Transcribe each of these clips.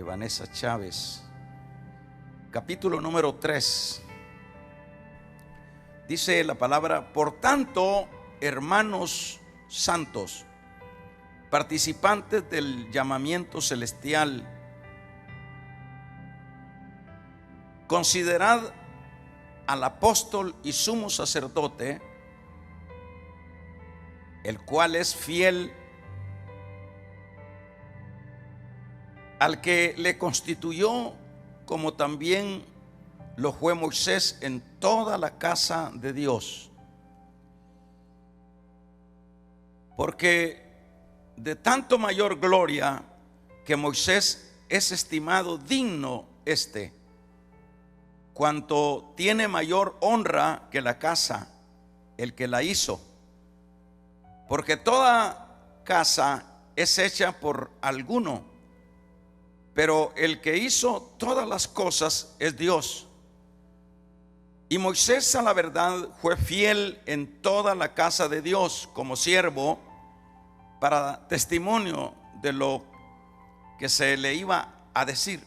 Vanessa Chávez, capítulo número 3. Dice la palabra: por tanto, hermanos santos, participantes del llamamiento celestial, considerad al apóstol y sumo sacerdote, el cual es fiel al que le constituyó, como también lo fue Moisés en toda la casa de Dios. Porque de tanto mayor gloria que Moisés es estimado digno cuanto tiene mayor honra que la casa, el que la hizo. Porque toda casa es hecha por alguno, pero el que hizo todas las cosas es Dios. Y Moisés, a la verdad, fue fiel en toda la casa de Dios como siervo, para testimonio de lo que se le iba a decir.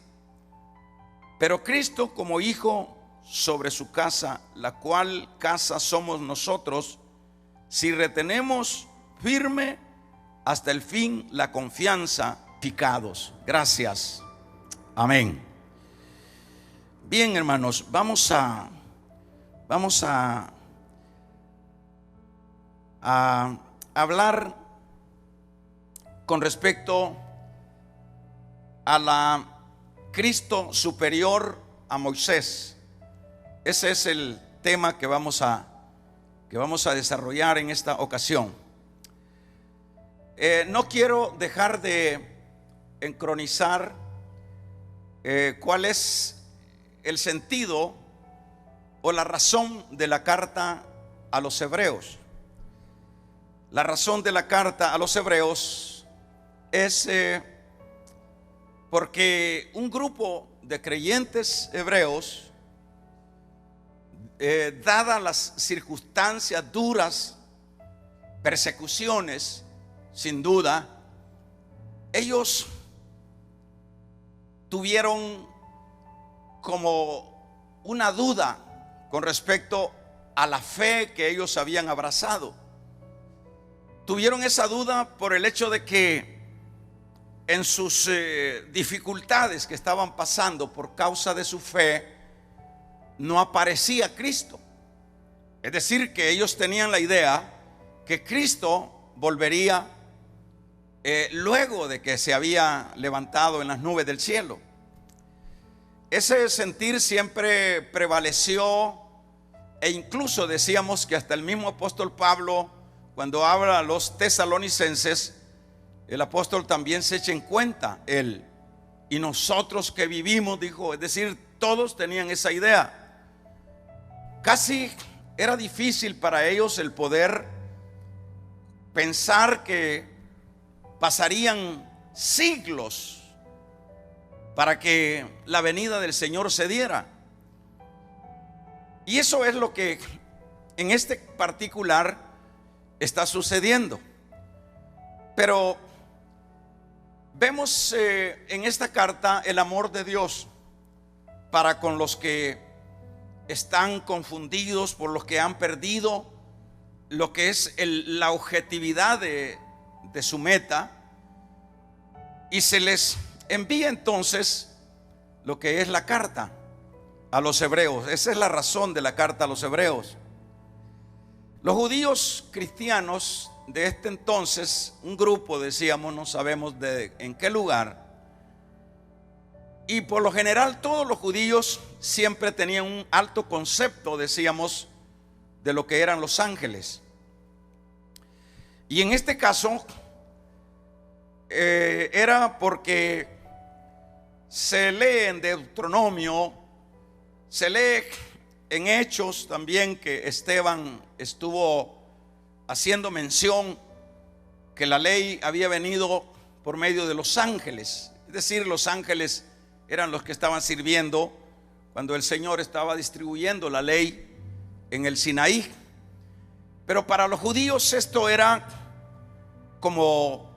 Pero Cristo como hijo sobre su casa, la cual casa somos nosotros, si retenemos firme hasta el fin la confianza, picados. Gracias. Amén. Bien, hermanos, vamos a hablar con respecto a la Cristo superior a Moisés. Ese es el tema que vamos a desarrollar en esta ocasión. No quiero dejar de encronizar cuál es el sentido o la razón de la carta a los hebreos. La razón de la carta a los hebreos es porque un grupo de creyentes hebreos, dadas las circunstancias duras, persecuciones, sin duda, ellos tuvieron como una duda con respecto a la fe que ellos habían abrazado. Tuvieron esa duda por el hecho de que en sus dificultades que estaban pasando por causa de su fe, no aparecía Cristo. Es decir, que ellos tenían la idea que Cristo volvería luego de que se había levantado en las nubes del cielo. Ese sentir siempre prevaleció, e incluso decíamos que hasta el mismo apóstol Pablo, cuando habla a los tesalonicenses, el apóstol también se echa en cuenta él. Y nosotros que vivimos, dijo, es decir, todos tenían esa idea. Casi era difícil para ellos el poder pensar que pasarían siglos para que la venida del Señor se diera. Y eso es lo que en este particular está sucediendo. Pero vemos en esta carta el amor de Dios para con los que están confundidos, por los que han perdido lo que es la objetividad de su meta, y se les envía entonces lo que es la carta a los hebreos. Esa es la razón de la carta a los hebreos. Los judíos cristianos de este entonces, un grupo, decíamos, no sabemos en qué lugar, y por lo general todos los judíos siempre tenían un alto concepto, decíamos, de lo que eran los ángeles. Y en este caso era porque se lee en Deuteronomio, se lee en Hechos también, que Esteban estuvo haciendo mención que la ley había venido por medio de los ángeles. Es decir, los ángeles eran los que estaban sirviendo cuando el Señor estaba distribuyendo la ley en el Sinaí. Pero para los judíos esto era como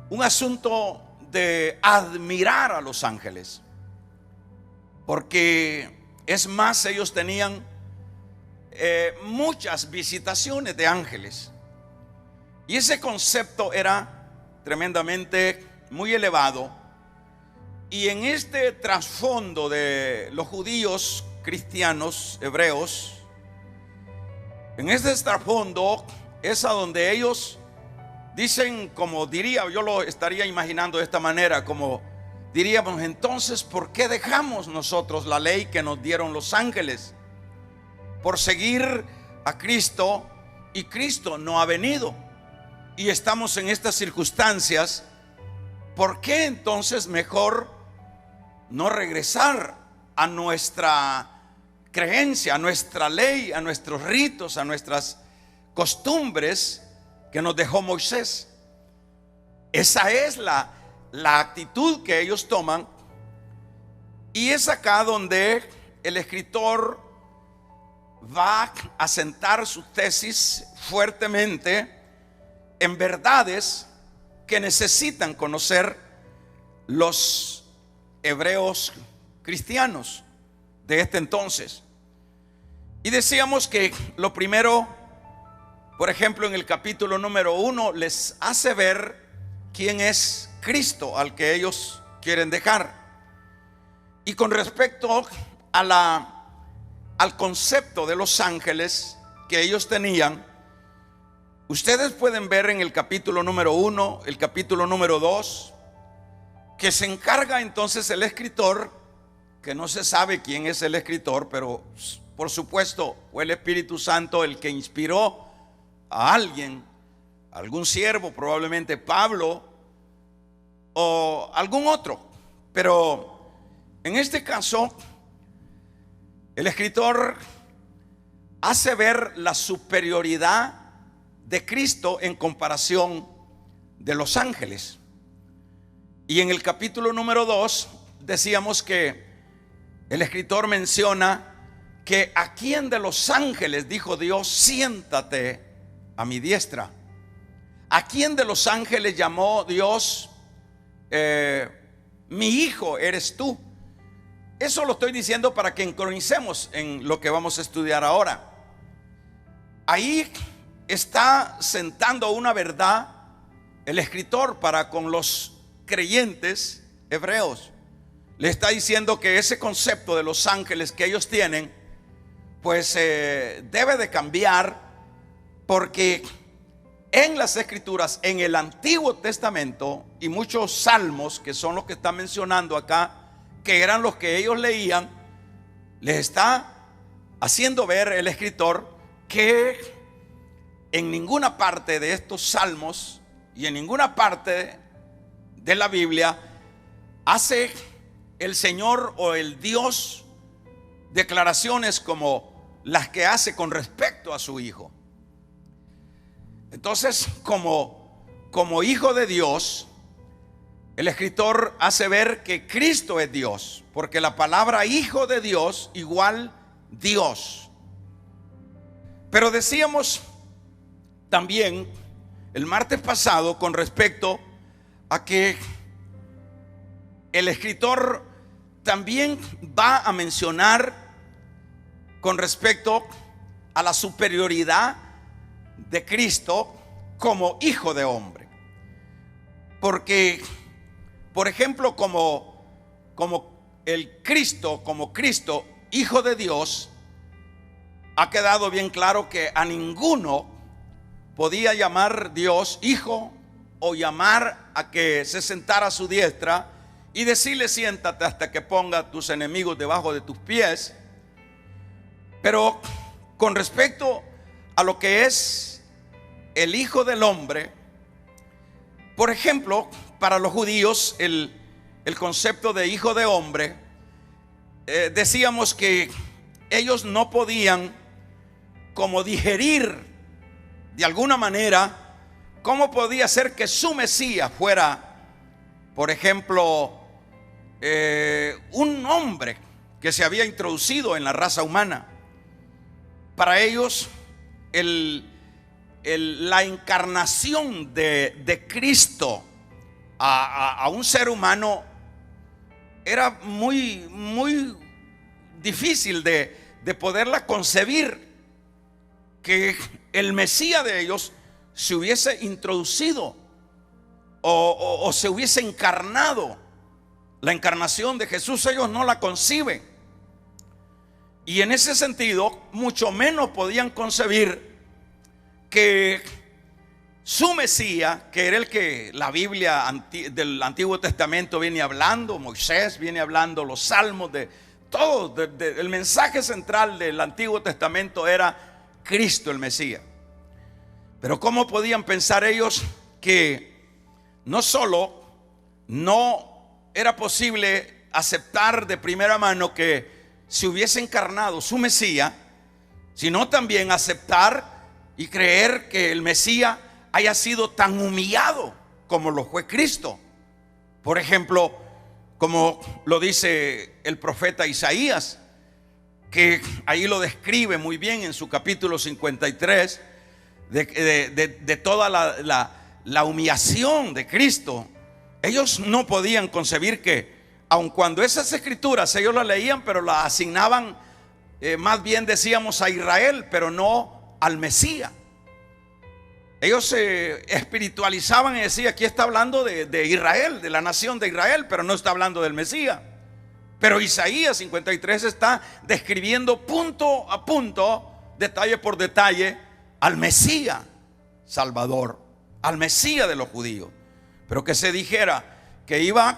un asunto de admirar a los ángeles, porque es más, ellos tenían muchas visitaciones de ángeles, y ese concepto era tremendamente muy elevado. Y en este trasfondo de los judíos cristianos hebreos, en este trasfondo es a donde ellos dicen, como diría, yo lo estaría imaginando de esta manera, como diríamos: entonces, ¿por qué dejamos nosotros la ley que nos dieron los ángeles por seguir a Cristo? Y Cristo no ha venido y estamos en estas circunstancias. ¿Por qué entonces mejor no regresar a nuestra creencia, a nuestra ley, a nuestros ritos, a nuestras costumbres que nos dejó Moisés? Esa es la actitud que ellos toman, y es acá donde el escritor va a sentar su tesis fuertemente en verdades que necesitan conocer los hebreos cristianos de este entonces. Y decíamos que lo primero, por ejemplo, en el capítulo número 1 les hace ver quién es Cristo al que ellos quieren dejar. Y con respecto a al concepto de los ángeles que ellos tenían, ustedes pueden ver en el capítulo número 1, el capítulo número 2, que se encarga entonces el escritor, que no se sabe quién es el escritor, pero por supuesto fue el Espíritu Santo el que inspiró a alguien, algún siervo, probablemente Pablo o algún otro. Pero en este caso, el escritor hace ver la superioridad de Cristo en comparación de los ángeles. Y en el capítulo número 2 decíamos que el escritor menciona que a quién de los ángeles dijo Dios: siéntate a mi diestra. ¿A quién de los ángeles llamó Dios mi hijo eres tú? Eso lo estoy diciendo para que encornicemos en lo que vamos a estudiar ahora. Ahí está sentando una verdad el escritor para con los creyentes hebreos. Le está diciendo que ese concepto de los ángeles que ellos tienen, pues debe de cambiar, porque en las escrituras, en el Antiguo Testamento, y muchos salmos que son los que está mencionando acá, que eran los que ellos leían, les está haciendo ver el escritor que en ninguna parte de estos salmos y en ninguna parte de la Biblia hace el Señor o el Dios declaraciones como las que hace con respecto a su hijo. Entonces, como hijo de Dios, el escritor hace ver que Cristo es Dios, porque la palabra hijo de Dios igual Dios. Pero decíamos también el martes pasado con respecto a que el escritor también va a mencionar con respecto a la superioridad de Cristo como hijo de hombre. Porque, por ejemplo, como Cristo, hijo de Dios, ha quedado bien claro que a ninguno podía llamar Dios hijo o llamar a que se sentara a su diestra y decirle: siéntate hasta que ponga tus enemigos debajo de tus pies. Pero con respecto a lo que es el hijo del hombre, por ejemplo, para los judíos el concepto de hijo de hombre, decíamos que ellos no podían como digerir de alguna manera cómo podía ser que su Mesías fuera, por ejemplo, un hombre que se había introducido en la raza humana. Para ellos la encarnación de Cristo a un ser humano era muy difícil de poderla concebir, que el Mesías de ellos se hubiese introducido o se hubiese encarnado. La encarnación de Jesús ellos no la conciben, y en ese sentido mucho menos podían concebir que su Mesías, que era el que la Biblia del Antiguo Testamento viene hablando, Moisés viene hablando, los salmos, de todo, el mensaje central del Antiguo Testamento era Cristo el Mesías. Pero ¿cómo podían pensar ellos que no solo no era posible aceptar de primera mano que se hubiese encarnado su Mesías, sino también aceptar y creer que el Mesías haya sido tan humillado como lo fue Cristo? Por ejemplo, como lo dice el profeta Isaías, que ahí lo describe muy bien en su capítulo 53, de toda la humillación de Cristo. Ellos no podían concebir que, aun cuando esas escrituras ellos las leían, pero las asignaban, más bien decíamos, a Israel, pero no al Mesías. Ellos se espiritualizaban y decían: aquí está hablando de Israel, de la nación de Israel, pero no está hablando del Mesías. Pero Isaías 53 está describiendo punto a punto, detalle por detalle, al Mesías Salvador, al Mesías de los judíos. Pero que se dijera que iba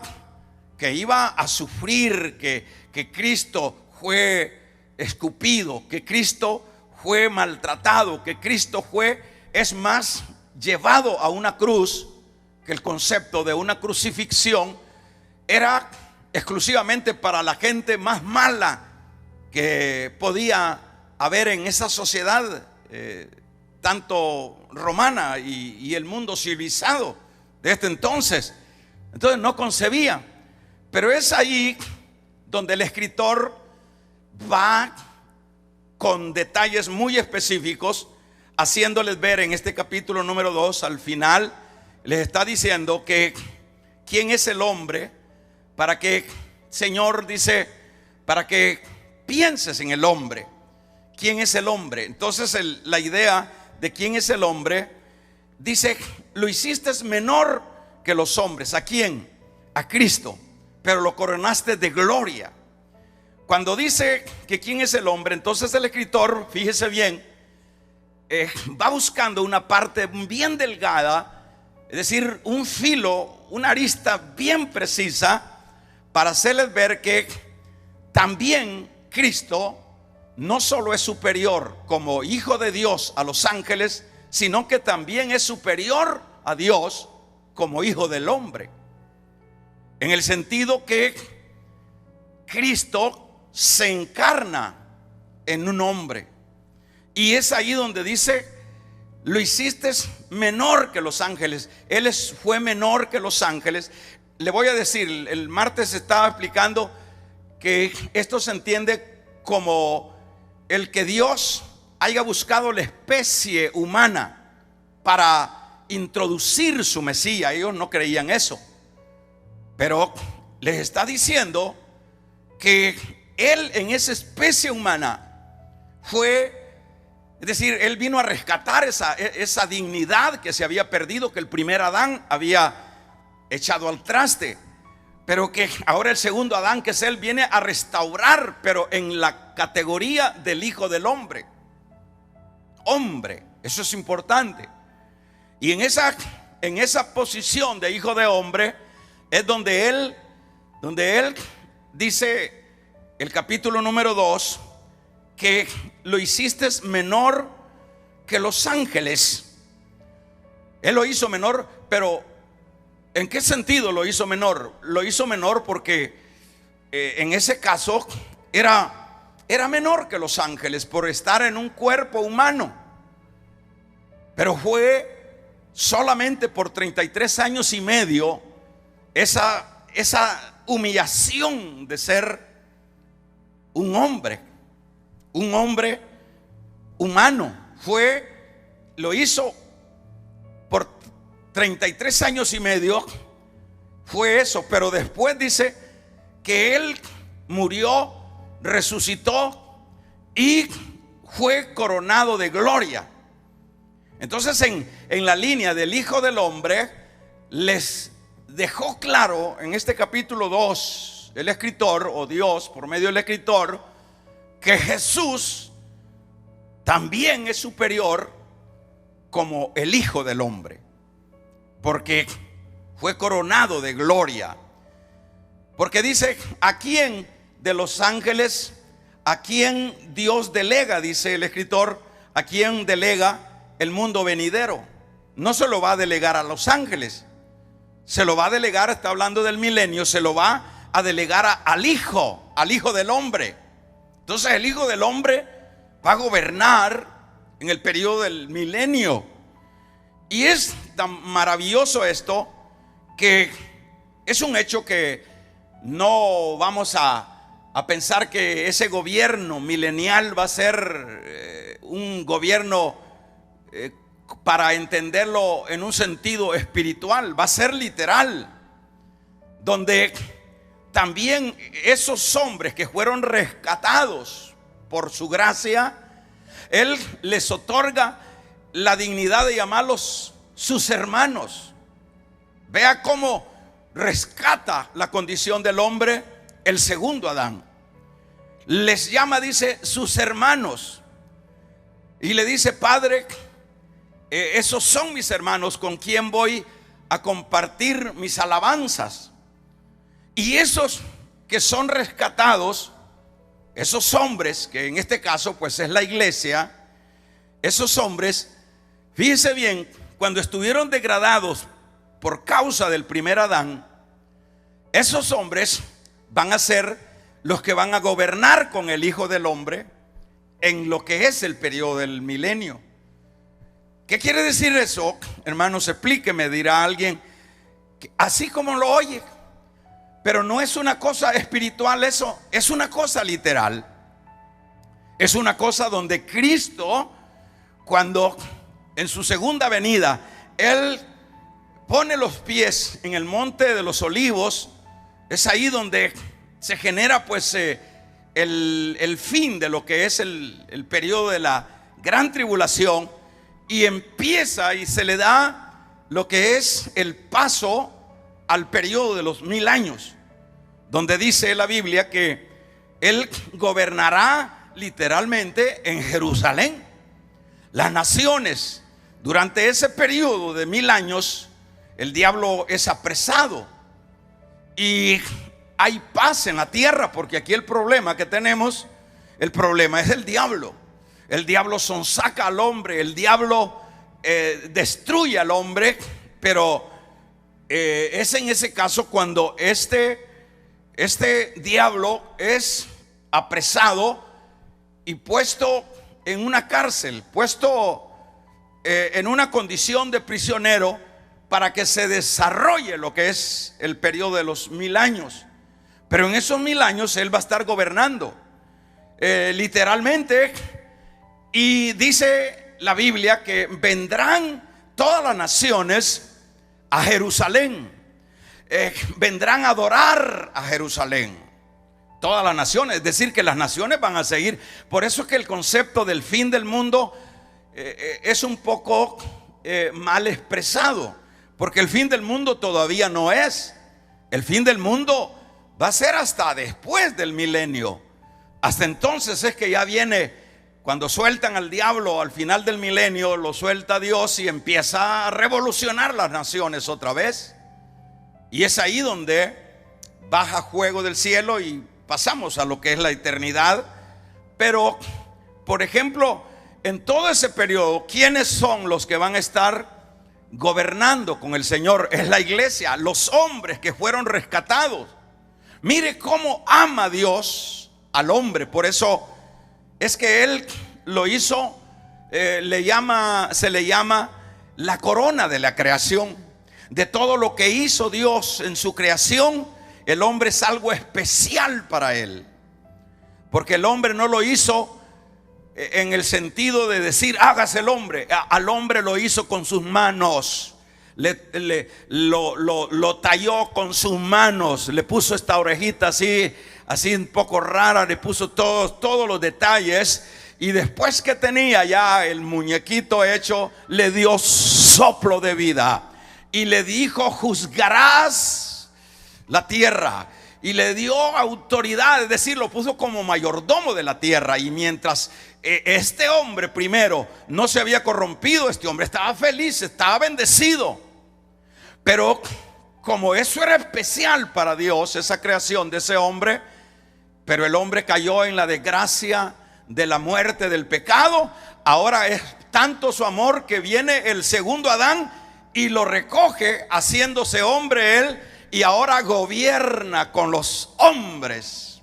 a sufrir, que Cristo fue escupido, que Cristo fue maltratado, que Cristo es más, llevado a una cruz, que el concepto de una crucifixión era exclusivamente para la gente más mala que podía haber en esa sociedad, tanto romana y el mundo civilizado de este entonces. Entonces no concebía. Pero es ahí donde el escritor va con detalles muy específicos, haciéndoles ver en este capítulo número 2, al final, les está diciendo que quién es el hombre, para que, Señor, dice, para que pienses en el hombre. ¿Quién es el hombre? Entonces la idea de quién es el hombre, dice: lo hiciste menor que los hombres. ¿A quién? A Cristo, pero lo coronaste de gloria. Cuando dice que quién es el hombre, entonces el escritor, fíjese bien, va buscando una parte bien delgada, es decir, un filo, una arista bien precisa, para hacerles ver que también Cristo no solo es superior como hijo de Dios a los ángeles, sino que también es superior a Dios como hijo del hombre, en el sentido que Cristo se encarna en un hombre. Y es ahí donde dice: lo hiciste menor que los ángeles. Él fue menor que los ángeles. Le voy a decir, el martes estaba explicando que esto se entiende como el que Dios haya buscado la especie humana para introducir su Mesías. Ellos no creían eso, pero les está diciendo que Él, en esa especie humana, es decir, Él vino a rescatar esa dignidad que se había perdido, que el primer Adán había echado al traste, pero que ahora el segundo Adán, que es Él, viene a restaurar, pero en la categoría del Hijo del Hombre. Hombre, eso es importante. Y en esa posición de Hijo de Hombre es donde Él dice, el capítulo número 2, que lo hiciste menor que los ángeles. Él lo hizo menor, pero ¿en qué sentido lo hizo menor? Lo hizo menor porque en ese caso era menor que los ángeles por estar en un cuerpo humano. Pero fue solamente por 33 años y medio esa humillación de ser un hombre humano. Lo hizo por 33 años y medio, fue eso, pero después dice que Él murió, resucitó y fue coronado de gloria. Entonces en la línea del Hijo del Hombre les dejó claro en este capítulo 2 el escritor, o Dios por medio del escritor, que Jesús también es superior como el Hijo del Hombre, porque fue coronado de gloria. Porque dice, ¿a quién de los ángeles, a quién Dios delega? Dice el escritor, ¿a quién delega el mundo venidero? No se lo va a delegar a los ángeles, se lo va a delegar, está hablando del milenio, se lo va a delegar al Hijo del Hombre. Entonces el Hijo del Hombre va a gobernar en el periodo del milenio. Y es tan maravilloso esto, que es un hecho que no vamos a pensar que ese gobierno milenial va a ser un gobierno para entenderlo en un sentido espiritual. Va a ser literal, donde también esos hombres que fueron rescatados por su gracia, Él les otorga la dignidad de llamarlos sus hermanos. Vea cómo rescata la condición del hombre el segundo Adán. Les llama, dice, sus hermanos, y le dice: Padre, esos son mis hermanos con quien voy a compartir mis alabanzas. Y esos que son rescatados, esos hombres, que en este caso pues es la iglesia, esos hombres, fíjense bien, cuando estuvieron degradados por causa del primer Adán, esos hombres van a ser los que van a gobernar con el Hijo del Hombre en lo que es el periodo del milenio. ¿Qué quiere decir eso? Hermanos, explíqueme, dirá alguien, así como lo oye. Pero no es una cosa espiritual eso, es una cosa literal. Es una cosa donde Cristo, cuando en su segunda venida, Él pone los pies en el monte de los olivos, es ahí donde se genera pues el fin de lo que es el periodo de la gran tribulación, y empieza y se le da lo que es el paso al periodo de los 1000 años, donde dice la Biblia que Él gobernará literalmente en Jerusalén. Las naciones, durante ese periodo de 1000 años, el diablo es apresado y hay paz en la tierra, porque aquí el problema que tenemos, el problema es el diablo. El diablo sonsaca al hombre, el diablo destruye al hombre, pero es en ese caso cuando este diablo es apresado y puesto en una cárcel, puesto en una condición de prisionero, para que se desarrolle lo que es el periodo de los 1000 años. Pero en esos 1000 años Él va a estar gobernando literalmente. Y dice la Biblia que vendrán todas las naciones a Jerusalén, vendrán a adorar a Jerusalén. Todas las naciones, es decir, que las naciones van a seguir. Por eso es que el concepto del fin del mundo es un poco mal expresado, porque el fin del mundo todavía no es. El fin del mundo va a ser hasta después del milenio. Hasta entonces es que ya viene, cuando sueltan al diablo al final del milenio, lo suelta Dios y empieza a revolucionar las naciones otra vez. Y es ahí donde baja fuego del cielo y pasamos a lo que es la eternidad. Pero, por ejemplo, en todo ese periodo, ¿quiénes son los que van a estar gobernando con el Señor? Es la iglesia, los hombres que fueron rescatados. Mire cómo ama Dios al hombre. Por eso es que Él lo hizo, se le llama la corona de la creación. De todo lo que hizo Dios en su creación, el hombre es algo especial para Él, porque el hombre no lo hizo en el sentido de decir hágase el hombre. Al hombre lo hizo con sus manos. lo talló con sus manos, le puso esta orejita así un poco rara, le puso todos los detalles. Y después que tenía ya el muñequito hecho, le dio soplo de vida y le dijo: juzgarás la tierra. Y le dio autoridad, es decir, lo puso como mayordomo de la tierra. Y mientras este hombre primero no se había corrompido, este hombre estaba feliz, estaba bendecido. Pero como eso era especial para Dios, esa creación de ese hombre, pero el hombre cayó en la desgracia de la muerte, del pecado. Ahora es tanto su amor que viene el segundo Adán y lo recoge, haciéndose hombre él, y ahora gobierna con los hombres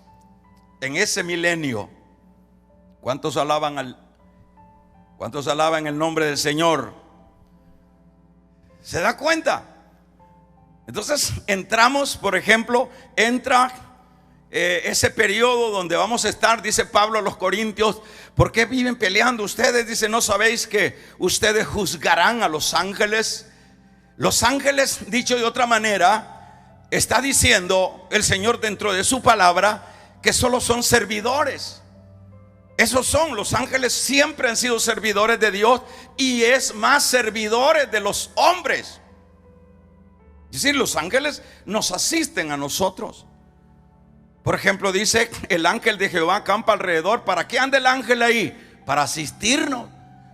en ese milenio. ¿Cuántos alaban el nombre del Señor? ¿Se da cuenta? Entonces entramos, por ejemplo, entra ese periodo donde vamos a estar. Dice Pablo a los Corintios: ¿por qué viven peleando ustedes? Dice: ¿no sabéis que ustedes juzgarán a los ángeles? Los ángeles, dicho de otra manera, está diciendo el Señor dentro de su palabra que solo son servidores. Esos son, los ángeles siempre han sido servidores de Dios, y es más, servidores de los hombres. Es decir, los ángeles nos asisten a nosotros. Por ejemplo, dice: el ángel de Jehová acampa alrededor. ¿Para qué anda el ángel ahí? Para asistirnos.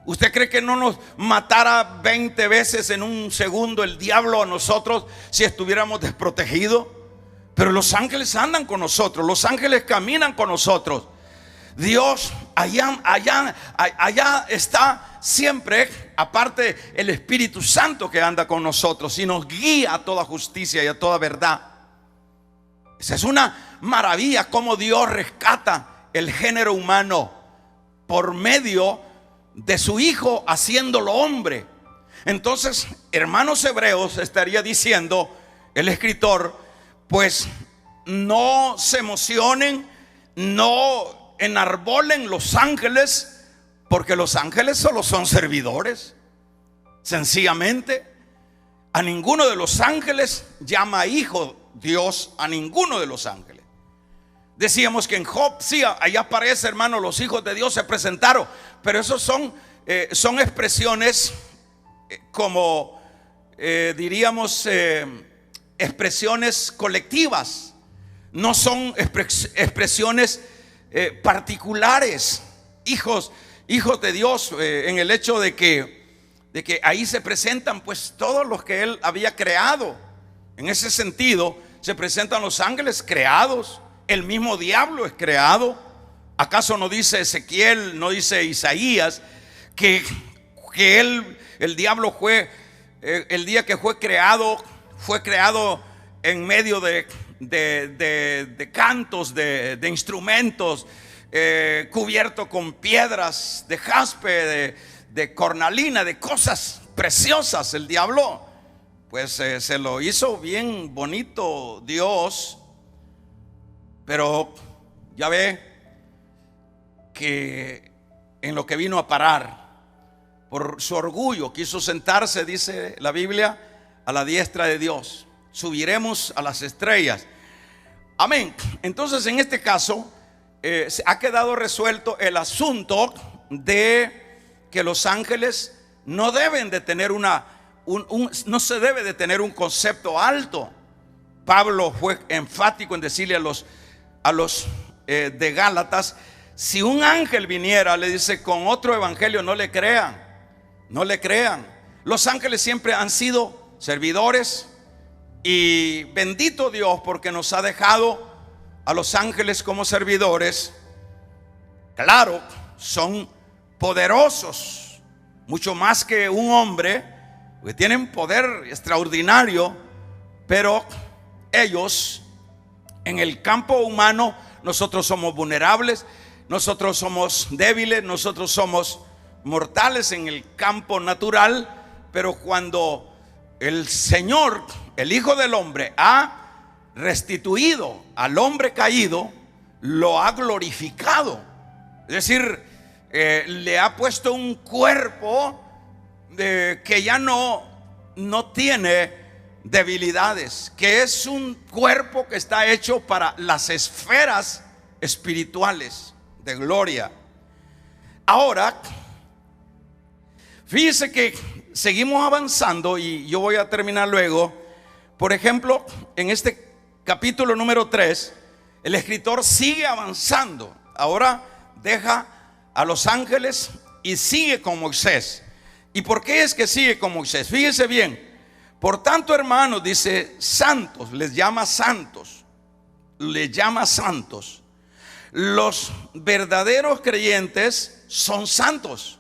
¿Usted cree que no nos matara 20 veces en un segundo el diablo a nosotros si estuviéramos desprotegidos? Pero los ángeles andan con nosotros, los ángeles caminan con nosotros. Dios allá está siempre, aparte el Espíritu Santo que anda con nosotros y nos guía a toda justicia y a toda verdad. Esa es una maravilla, cómo Dios rescata el género humano por medio de su Hijo, haciéndolo hombre. Entonces, hermanos hebreos, estaría diciendo el escritor: pues no se emocionen, no enarbolen los ángeles, porque los ángeles solo son servidores. Sencillamente, a ninguno de los ángeles llama hijo Dios, a ninguno de los ángeles. Decíamos que en Job, sí, allá aparece, hermano, los hijos de Dios se presentaron, pero esos son expresiones como diríamos expresiones colectivas, no son expresiones particulares. Hijos de Dios, en el hecho de que ahí se presentan pues todos los que Él había creado. En ese sentido se presentan los ángeles creados. El mismo diablo es creado. ¿Acaso no dice Ezequiel, no dice Isaías que el diablo fue, el día que fue creado en medio de cantos, de instrumentos, cubierto con piedras de jaspe, de cornalina, de cosas preciosas? El diablo pues se lo hizo bien bonito Dios. Pero ya ve que en lo que vino a parar, por su orgullo, quiso sentarse, dice la Biblia, a la diestra de Dios. Subiremos a las estrellas. Amén. Entonces, en este caso, ha quedado resuelto el asunto de que los ángeles no deben de tener no se debe de tener un concepto alto. Pablo fue enfático en decirle a los de Gálatas: si un ángel viniera, le dice, con otro evangelio, no le crean. No le crean. Los ángeles siempre han sido servidores, y bendito Dios porque nos ha dejado a los ángeles como servidores. Claro, son poderosos, mucho más que un hombre, porque tienen poder extraordinario, pero ellos, en el campo humano, nosotros somos vulnerables, nosotros somos débiles, nosotros somos mortales en el campo natural. Pero cuando el Señor, el Hijo del Hombre, ha restituido al hombre caído, lo ha glorificado. Es decir, le ha puesto un cuerpo que ya no no tiene debilidades, que es un cuerpo que está hecho para las esferas espirituales de gloria. Ahora, fíjese que seguimos avanzando y yo voy a terminar luego. Por ejemplo, en este capítulo número 3, el escritor sigue avanzando. Ahora deja a los ángeles y sigue con Moisés. ¿Y por qué es que sigue con Moisés? Fíjese bien. Por tanto, hermanos, dice, santos, les llama santos. Les llama santos. Los verdaderos creyentes son santos.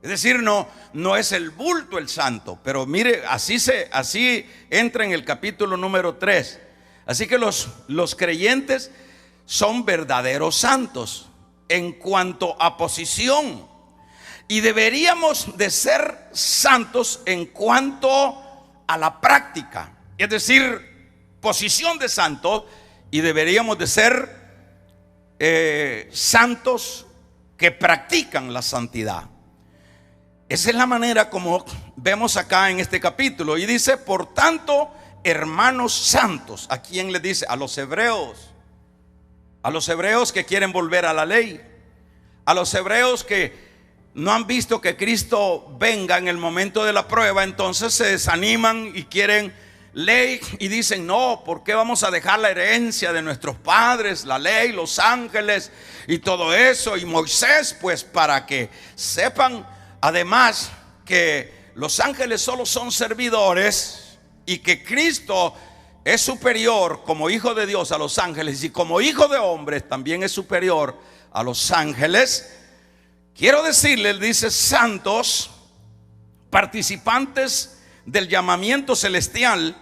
Es decir, no es el bulto el santo, pero mire, así entra en el capítulo número 3. Así que los creyentes son verdaderos santos en cuanto a posición, y deberíamos de ser santos en cuanto a la práctica, es decir, posición de santo, y deberíamos de ser santos que practican la santidad. Esa es la manera como vemos acá en este capítulo. Y dice, por tanto, hermanos santos. ¿A quién le dice? A los hebreos. A los hebreos que quieren volver a la ley. A los hebreos que no han visto que Cristo venga en el momento de la prueba. Entonces se desaniman y quieren ley y dicen, no, ¿por qué vamos a dejar la herencia de nuestros padres, la ley, los ángeles y todo eso? Y Moisés, pues para que sepan además que los ángeles solo son servidores y que Cristo es superior como hijo de Dios a los ángeles, y como hijo de hombres también es superior a los ángeles. Quiero decirles, dice, santos, participantes del llamamiento celestial,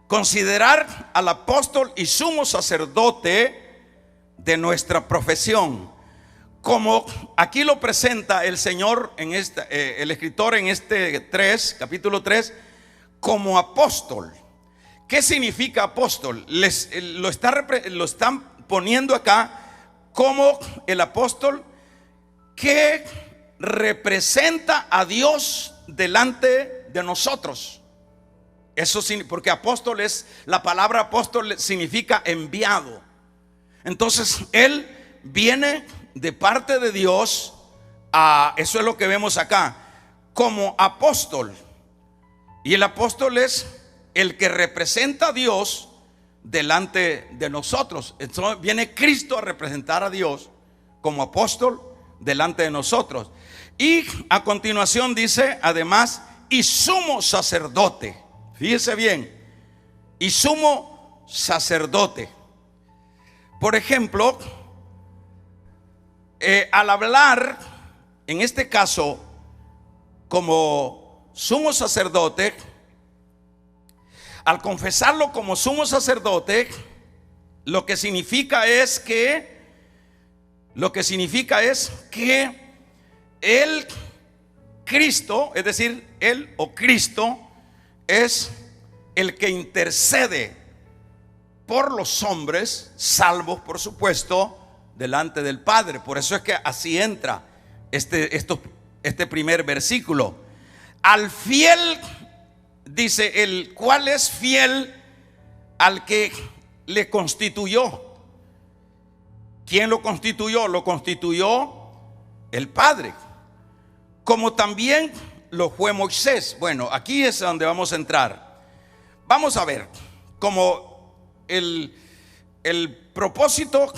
considerar al apóstol y sumo sacerdote de nuestra profesión, como aquí lo presenta el Señor en el escritor en este capítulo 3, como apóstol. ¿Qué significa apóstol? Lo están poniendo acá como el apóstol que representa a Dios delante de nosotros. Eso porque apóstol la palabra apóstol significa enviado. Entonces él viene de parte de Dios eso es lo que vemos acá, como apóstol. Y el apóstol es el que representa a Dios delante de nosotros. Entonces viene Cristo a representar a Dios como apóstol delante de nosotros. Y a continuación dice además, y sumo sacerdote. Fíjese bien, y sumo sacerdote. Por ejemplo, al hablar en este caso como sumo sacerdote, al confesarlo como sumo sacerdote, lo que significa es que el Cristo, es decir, él o Cristo es el que intercede por los hombres, salvos por supuesto, delante del Padre. Por eso es que así entra este primer versículo. Al fiel, dice, el cual es fiel al que le constituyó. ¿Quién lo constituyó? Lo constituyó el Padre, como también lo fue Moisés. Bueno, aquí es donde vamos a entrar. Vamos a ver, como el propósito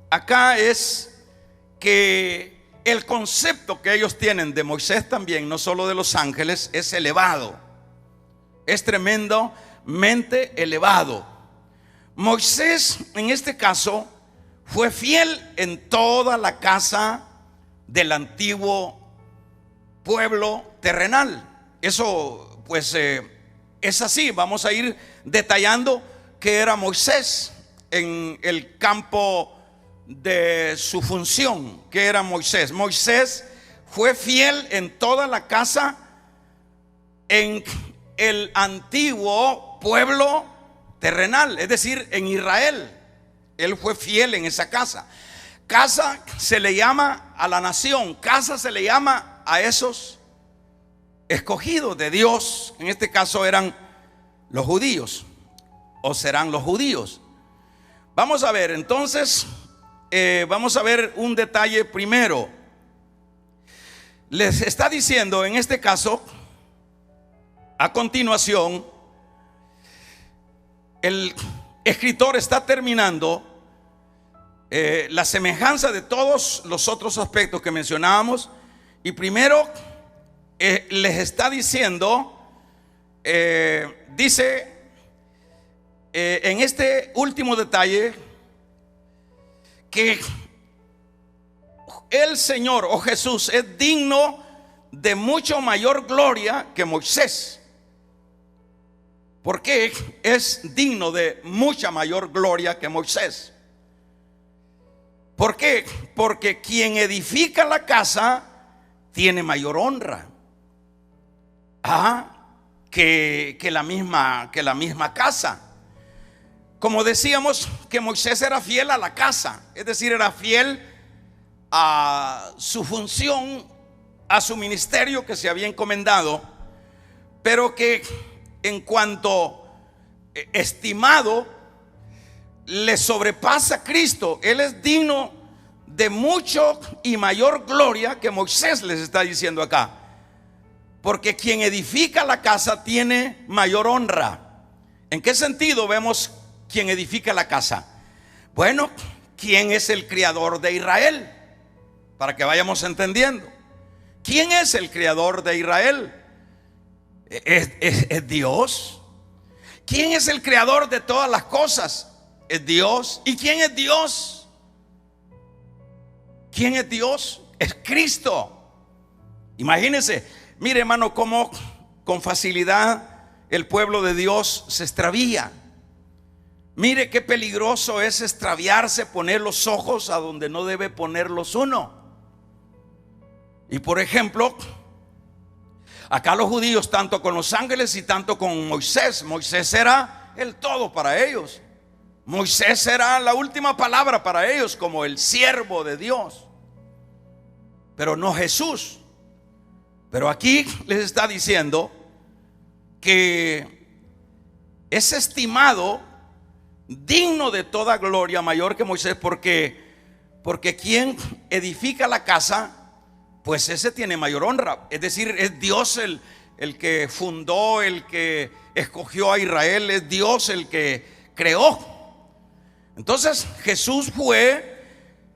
acá es que el concepto que ellos tienen de Moisés también, no solo de los ángeles, es elevado. Es tremendamente elevado. Moisés, en este caso, fue fiel en toda la casa del antiguo pueblo terrenal. Eso pues es así. Vamos a ir detallando qué era Moisés en el campo de su función. ¿Qué era Moisés? Moisés fue fiel en toda la casa en el antiguo pueblo terrenal, es decir, en Israel. Él fue fiel en esa casa. Casa se le llama a la nación, casa se le llama a esos escogidos de Dios. En este caso eran los judíos, o serán los judíos. Vamos a ver entonces, vamos a ver un detalle primero. Les está diciendo en este caso, a continuación, el escritor está terminando la semejanza de todos los otros aspectos que mencionábamos, y primero les está diciendo, dice en este último detalle, que el Señor o Jesús es digno de mucho mayor gloria que Moisés. ¿Por qué es digno de mucha mayor gloria que Moisés? ¿Por qué? Porque quien edifica la casa tiene mayor honra que la misma casa. Como decíamos, que Moisés era fiel a la casa, es decir, era fiel a su función, a su ministerio que se había encomendado, pero que en cuanto estimado le sobrepasa a Cristo. Él es digno de mucho y mayor gloria que Moisés, les está diciendo acá, porque quien edifica la casa tiene mayor honra. ¿En qué sentido vemos quien edifica la casa? Bueno, ¿quién es el creador de Israel? Para que vayamos entendiendo. ¿Quién es el creador de Israel? ¿Es Dios? ¿Quién es el creador de todas las cosas? Es Dios. ¿Y quién es Dios? ¿Quién es Dios? Es Cristo. Imagínense, mire hermano, cómo con facilidad el pueblo de Dios se extravía. Mire qué peligroso es extraviarse, poner los ojos a donde no debe ponerlos uno. Y por ejemplo, acá los judíos, tanto con los ángeles y tanto con Moisés. Moisés era el todo para ellos. Moisés era la última palabra para ellos, como el siervo de Dios, pero no Jesús. Pero aquí les está diciendo que es estimado digno de toda gloria, mayor que Moisés, porque quien edifica la casa, pues ese tiene mayor honra. Es decir, es Dios el que fundó, el que escogió a Israel, es Dios el que creó. Entonces Jesús fue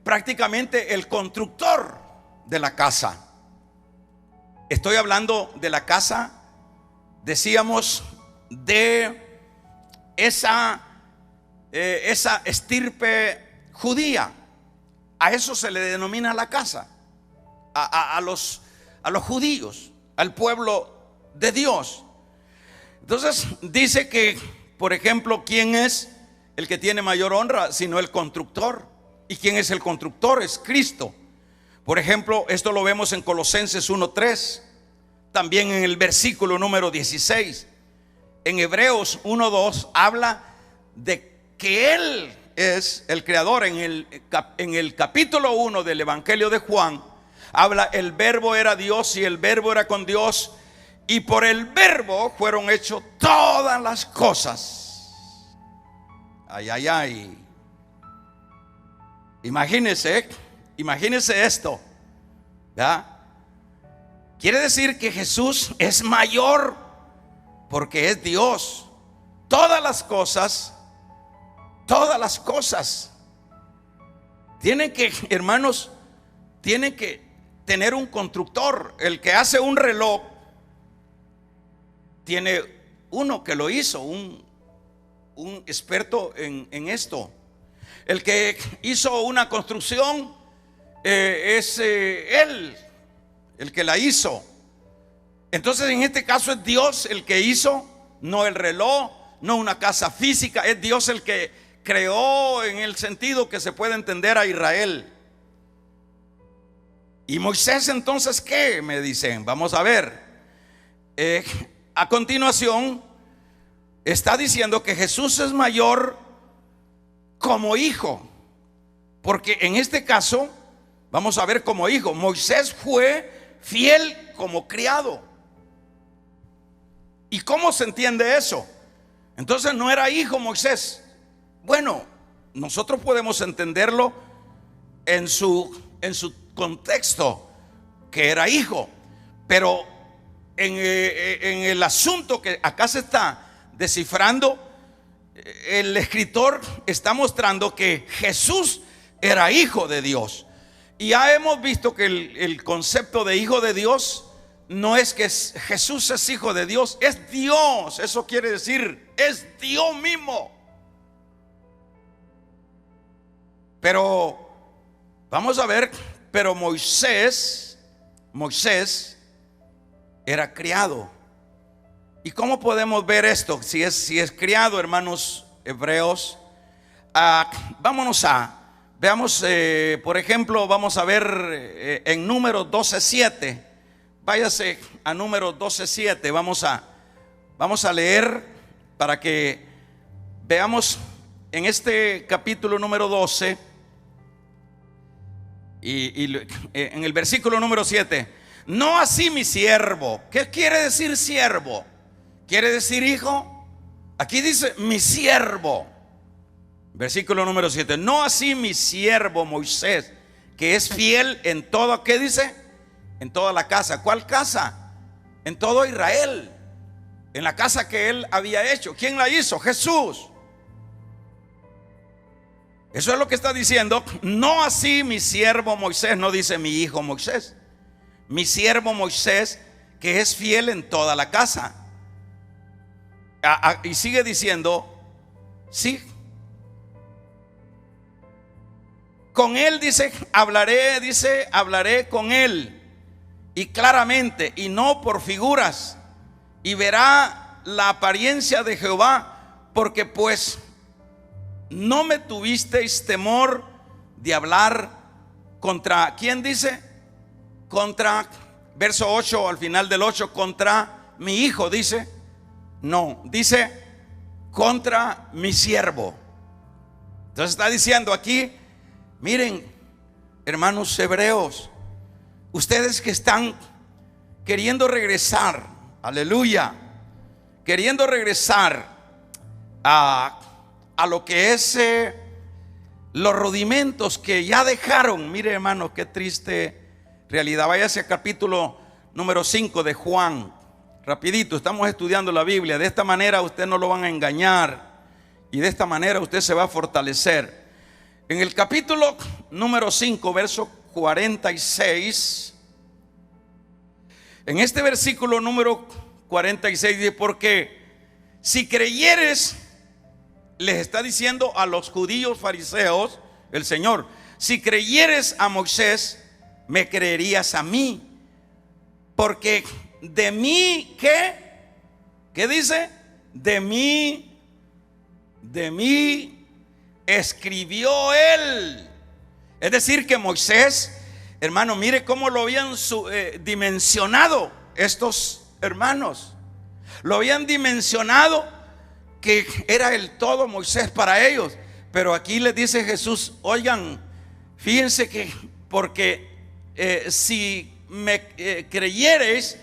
prácticamente el constructor de la casa. Estoy hablando de la casa, decíamos, de esa estirpe judía. A eso se le denomina la casa, a los judíos, al pueblo de Dios. Entonces dice que, por ejemplo, ¿quién es el que tiene mayor honra sino el constructor? ¿Y quién es el constructor? Es Cristo. Por ejemplo, esto lo vemos en Colosenses 1:3, también en el versículo número 16. En Hebreos 1:2 habla de que Él es el creador. En el capítulo 1 del Evangelio de Juan habla: el verbo era Dios y el verbo era con Dios, y por el verbo fueron hechas todas las cosas. Ay, ay, ay. Imagínense esto, ¿verdad? Quiere decir que Jesús es mayor porque es Dios. Todas las cosas tienen que, hermanos, tienen que tener un constructor. El que hace un reloj tiene uno que lo hizo, un experto en esto. El que hizo una construcción es él el que la hizo. Entonces en este caso es Dios el que hizo, no el reloj, no una casa física. Es Dios el que creó, en el sentido que se puede entender, a Israel. Y Moisés, entonces, ¿qué? Me dicen. Vamos a ver. A continuación está diciendo que Jesús es mayor como hijo, porque en este caso vamos a ver como hijo. Moisés fue fiel como criado. ¿Y cómo se entiende eso? Entonces no era hijo Moisés. Bueno, nosotros podemos entenderlo en su contexto, que era hijo, pero en el asunto que acá se está descifrando, el escritor está mostrando que Jesús era hijo de Dios. Y ya hemos visto que el concepto de hijo de Dios no es que Jesús es hijo de Dios, es Dios. Eso quiere decir, es Dios mismo. Pero vamos a ver, pero Moisés era criado. ¿Y cómo podemos ver esto? Si es criado, hermanos hebreos. Veamos, por ejemplo, vamos a ver en Números 12:7. Váyase a Números 12:7. Vamos a leer para que veamos en este capítulo número 12 y en el versículo número 7. No así mi siervo. ¿Qué quiere decir siervo? ¿Quiere decir hijo? Aquí dice mi siervo. Versículo número 7. No así mi siervo Moisés, que es fiel en todo, ¿qué dice? En toda la casa. ¿Cuál casa? En todo Israel. En la casa que él había hecho. ¿Quién la hizo? Jesús. Eso es lo que está diciendo. No así mi siervo Moisés. No dice mi hijo Moisés. Mi siervo Moisés, que es fiel en toda la casa. Y sigue diciendo, sí, con él hablaré con él, y claramente, y no por figuras, y verá la apariencia de Jehová, porque pues no me tuvisteis temor de hablar contra, ¿quién dice? Contra, verso 8, al final del 8, contra mi hijo, dice. No, dice contra mi siervo. Entonces está diciendo aquí, miren, hermanos hebreos, ustedes que están queriendo regresar, aleluya, queriendo regresar a lo que es los rudimentos que ya dejaron. Mire, hermanos, qué triste realidad. Váyase al capítulo número 5 de Juan. Rapidito, estamos estudiando la Biblia. De esta manera usted no lo van a engañar, y de esta manera usted se va a fortalecer. En el capítulo número 5, verso 46, en este versículo número 46 dice, porque si creyeres, les está diciendo a los judíos fariseos el Señor, si creyeres a Moisés, me creerías a mí, porque de mí, ¿qué dice? De mí escribió él. Es decir, que Moisés, hermano, mire cómo lo habían dimensionado estos hermanos. Lo habían dimensionado que era el todo Moisés para ellos. Pero aquí les dice Jesús, oigan, fíjense que porque si me creyereis,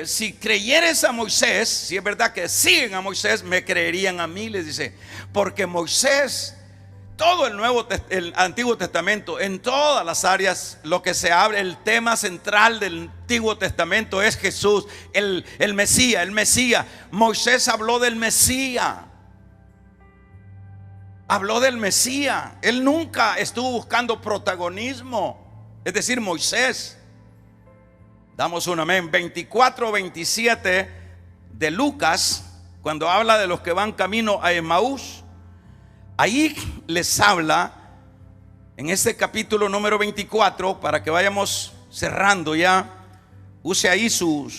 si creyeres a Moisés, si es verdad que siguen a Moisés, me creerían a mí, les dice, porque Moisés, todo el Antiguo Testamento, en todas las áreas, lo que se habla, el tema central del Antiguo Testamento es Jesús, el Mesías, el Mesías. Moisés habló del Mesías, habló del Mesías. Él nunca estuvo buscando protagonismo, es decir, Moisés. Damos un amén. 24-27 de Lucas, cuando habla de los que van camino a Emaús, ahí les habla en este capítulo número 24, para que vayamos cerrando ya. Use ahí su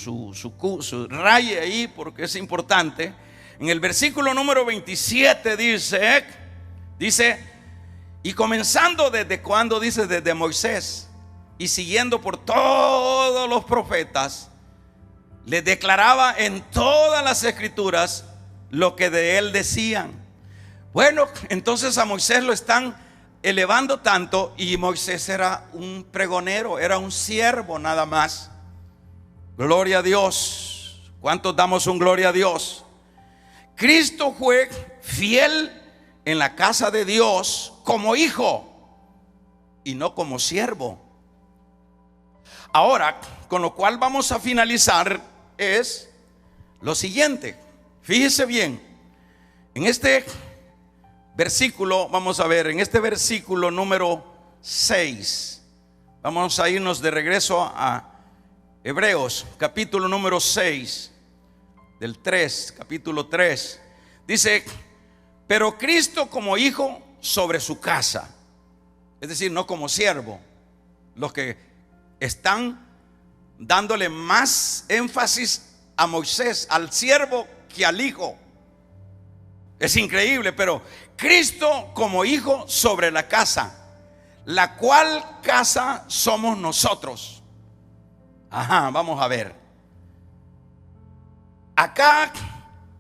raye ahí, porque es importante. En el versículo número 27 dice, y comenzando desde cuando, dice, desde Moisés, y siguiendo por todos los profetas, les declaraba en todas las escrituras lo que de él decían. Bueno, entonces a Moisés lo están elevando tanto, y Moisés era un pregonero, era un siervo nada más. Gloria a Dios. ¿Cuántos damos un gloria a Dios? Cristo fue fiel en la casa de Dios como hijo y no como siervo. Ahora, con lo cual vamos a finalizar es lo siguiente. Fíjese bien, en este versículo, vamos a ver, en este versículo número 6, vamos a irnos de regreso a Hebreos, capítulo número 6, del 3, capítulo 3. Dice, pero Cristo como hijo sobre su casa, es decir, no como siervo. Los que están dándole más énfasis a Moisés, al siervo, que al hijo. Es increíble, pero Cristo como hijo sobre la casa, la cual casa somos nosotros. Ajá, vamos a ver. Acá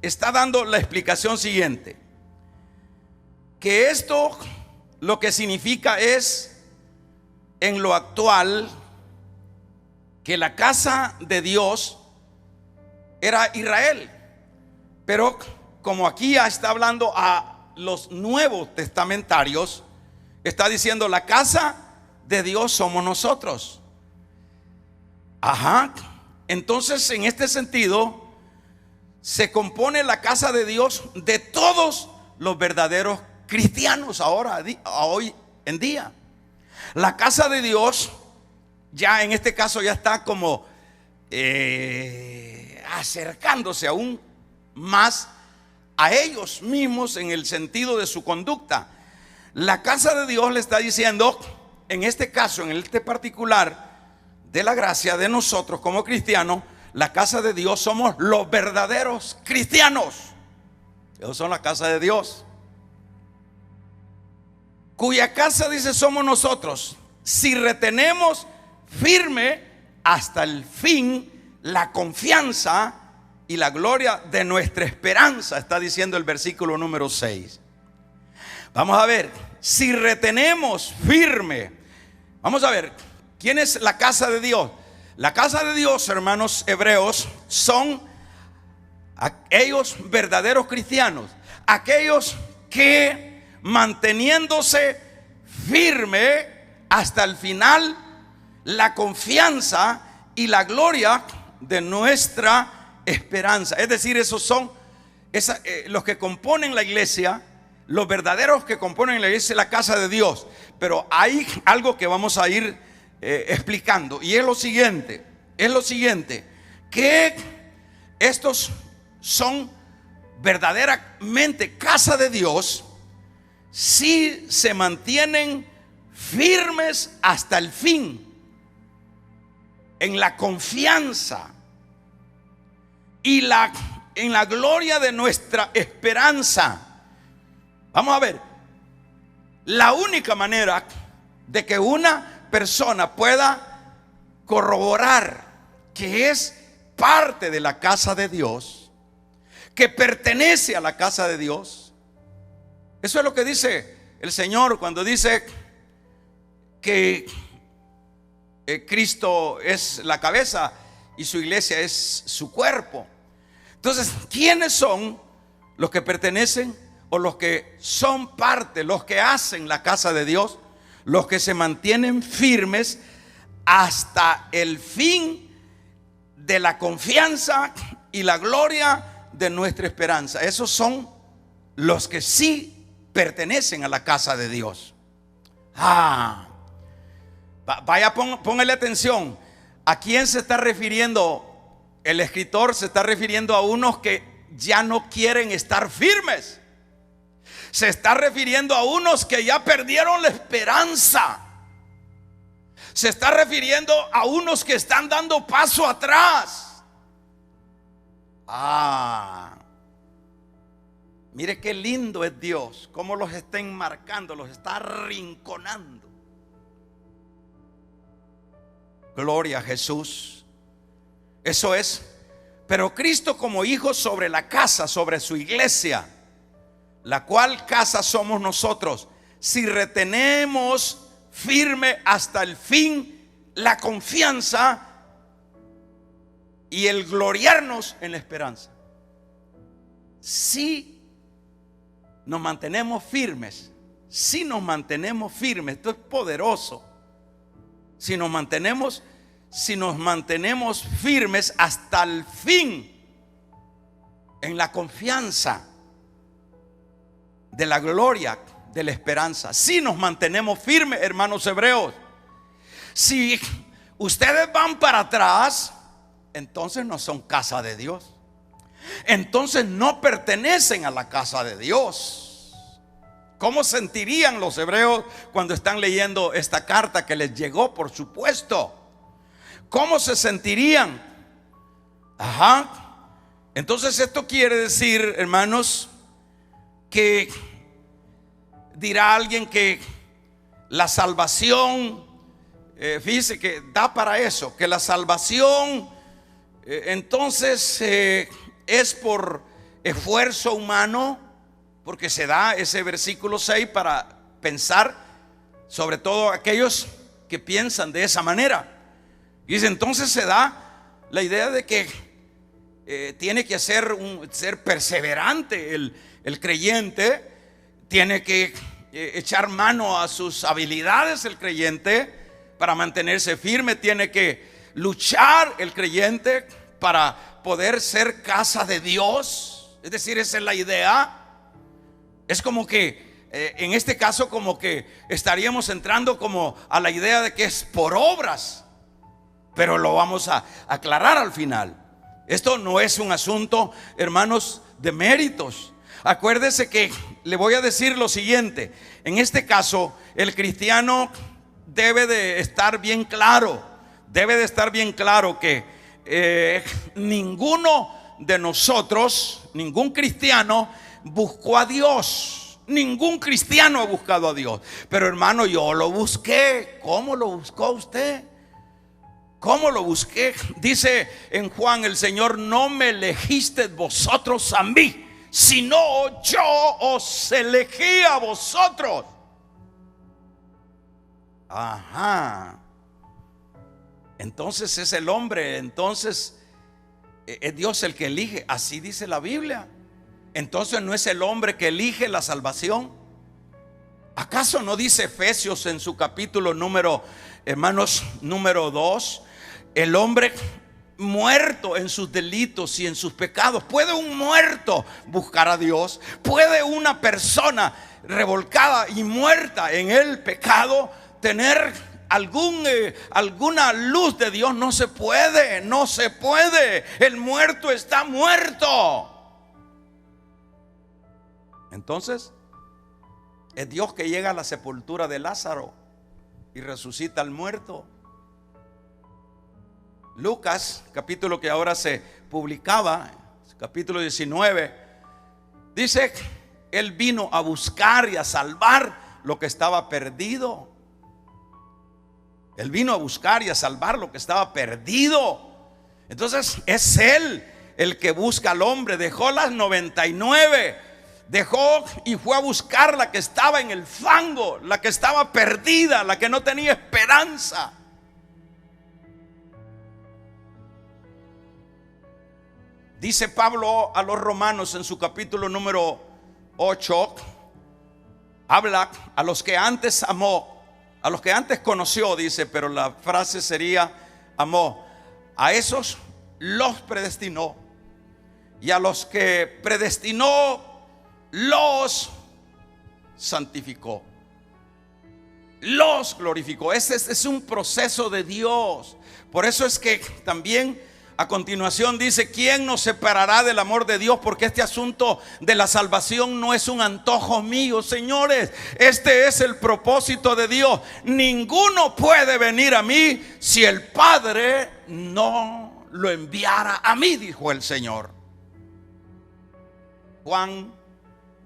está dando la explicación siguiente, que esto lo que significa es, en lo actual, que la casa de Dios era Israel. Pero como aquí ya está hablando a los nuevos testamentarios, está diciendo la casa de Dios somos nosotros. Ajá. Entonces, en este sentido, se compone la casa de Dios de todos los verdaderos cristianos hoy en día. La casa de Dios ya en este caso ya está como acercándose aún más a ellos mismos en el sentido de su conducta. La casa de Dios le está diciendo, en este caso, en este particular de la gracia de nosotros como cristianos, la casa de Dios somos los verdaderos cristianos. Ellos son la casa de Dios, cuya casa, dice, somos nosotros, si retenemos firme hasta el fin la confianza y la gloria de nuestra esperanza, está diciendo el versículo número 6. Vamos a ver, si retenemos firme, vamos a ver, ¿quién es la casa de Dios? La casa de Dios, hermanos hebreos, son aquellos verdaderos cristianos, aquellos que manteniéndose firme hasta el final la confianza y la gloria de nuestra esperanza. Es decir, esos son los que componen la iglesia, los verdaderos que componen la iglesia, la casa de Dios. Pero hay algo que vamos a ir explicando, y es lo siguiente, que estos son verdaderamente casa de Dios si se mantienen firmes hasta el fin en la confianza y en la gloria de nuestra esperanza. Vamos a ver, la única manera de que una persona pueda corroborar que es parte de la casa de Dios, que pertenece a la casa de Dios, eso es lo que dice el Señor cuando dice que Cristo es la cabeza y su iglesia es su cuerpo. Entonces, ¿quiénes son los que pertenecen o los que son parte, los que hacen la casa de Dios? Los que se mantienen firmes hasta el fin de la confianza y la gloria de nuestra esperanza. Esos son los que sí pertenecen a la casa de Dios. Vaya, póngale atención. ¿A quién se está refiriendo? El escritor se está refiriendo a unos que ya no quieren estar firmes. Se está refiriendo a unos que ya perdieron la esperanza. Se está refiriendo a unos que están dando paso atrás. Mire qué lindo es Dios, cómo los está enmarcando, los está arrinconando. Gloria a Jesús. Eso es. Pero Cristo como hijo sobre la casa, sobre su iglesia, la cual casa somos nosotros, si retenemos firme hasta el fin la confianza y el gloriarnos en la esperanza. Si nos mantenemos firmes, si nos mantenemos firmes, esto es poderoso. Si nos mantenemos firmes hasta el fin en la confianza de la gloria de la esperanza. Si nos mantenemos firmes, hermanos hebreos. Si ustedes van para atrás, entonces no son casa de Dios. Entonces no pertenecen a la casa de Dios. ¿Cómo sentirían los hebreos cuando están leyendo esta carta que les llegó, por supuesto? ¿Cómo se sentirían? Entonces esto quiere decir, hermanos, que dirá alguien que la salvación, fíjese que da para eso, que la salvación entonces es por esfuerzo humano, porque se da ese versículo 6 para pensar, sobre todo aquellos que piensan de esa manera. Y dice, entonces se da la idea de que tiene que ser perseverante el creyente, tiene que echar mano a sus habilidades el creyente para mantenerse firme, tiene que luchar el creyente para poder ser casa de Dios. Es decir, esa es la idea. Es como que en este caso como que estaríamos entrando como a la idea de que es por obras, pero lo vamos a aclarar al final. Esto no es un asunto, hermanos, de méritos. Acuérdese que le voy a decir lo siguiente. En este caso, el cristiano debe de estar bien claro. Debe de estar bien claro que ninguno de nosotros, ningún cristiano buscó a Dios. Ningún cristiano ha buscado a Dios. Pero hermano, yo lo busqué. ¿Cómo lo buscó usted? ¿Cómo lo busqué? Dice en Juan el Señor: no me elegisteis vosotros a mí, sino yo os elegí a vosotros. Entonces es el hombre, entonces es Dios el que elige. Así dice la Biblia. Entonces no es el hombre que elige la salvación. ¿Acaso no dice Efesios en su capítulo número 2? El hombre muerto en sus delitos y en sus pecados. ¿Puede un muerto buscar a Dios? ¿Puede una persona revolcada y muerta en el pecado tener alguna luz de Dios? No se puede, no se puede. El muerto está muerto. Entonces es Dios que llega a la sepultura de Lázaro y resucita al muerto. Lucas, capítulo que ahora se publicaba, capítulo 19, dice: Él vino a buscar y a salvar lo que estaba perdido. Él vino a buscar y a salvar lo que estaba perdido. Entonces es Él el que busca al hombre. Dejó las 99, dejó y fue a buscar la que estaba en el fango, la que estaba perdida, la que no tenía esperanza. Dice Pablo a los romanos en su capítulo número 8, habla a los que antes amó, a los que antes conoció, dice, pero la frase sería amó. A esos los predestinó, y a los que predestinó los santificó, los glorificó. Ese es un proceso de Dios. Por eso es que también a continuación dice: ¿quién nos separará del amor de Dios? Porque este asunto de la salvación no es un antojo mío, señores. Este es el propósito de Dios. Ninguno puede venir a mí si el Padre no lo enviara a mí, dijo el Señor. Juan